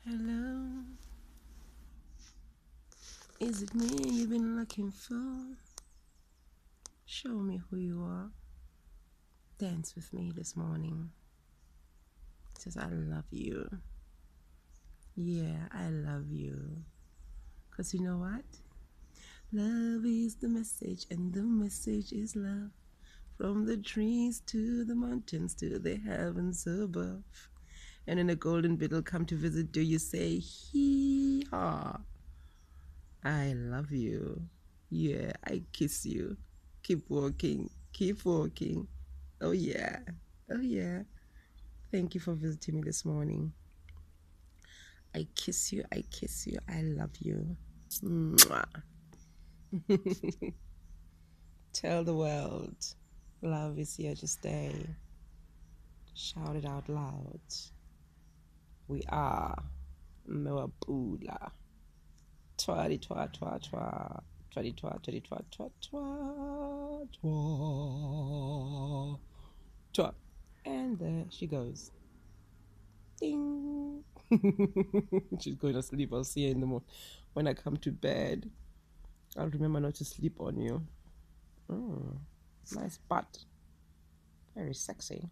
Hello, is it me you've been looking for? Show me who you are. Dance with me this morning. Says I love you. Yeah, I love you. Cause you know what? Love is the message, and the message is love. From the trees to the mountains to the heavens above. And when a golden beetle come to visit, do you say hee-haw? I love you. Yeah, I kiss you. Keep walking. Keep walking. Oh, yeah. Oh, yeah. Thank you for visiting me this morning. I kiss you. I kiss you. I love you. Mwah. Tell the world love is here to stay. Shout it out loud. We are Pula. Twadi twa twa twa. Twadi twa twadi twa twa twa twa twa. And there she goes. Ding. She's going to sleep. I'll see her in the morning. When I come to bed, I'll remember not to sleep on you. Nice butt. Very sexy.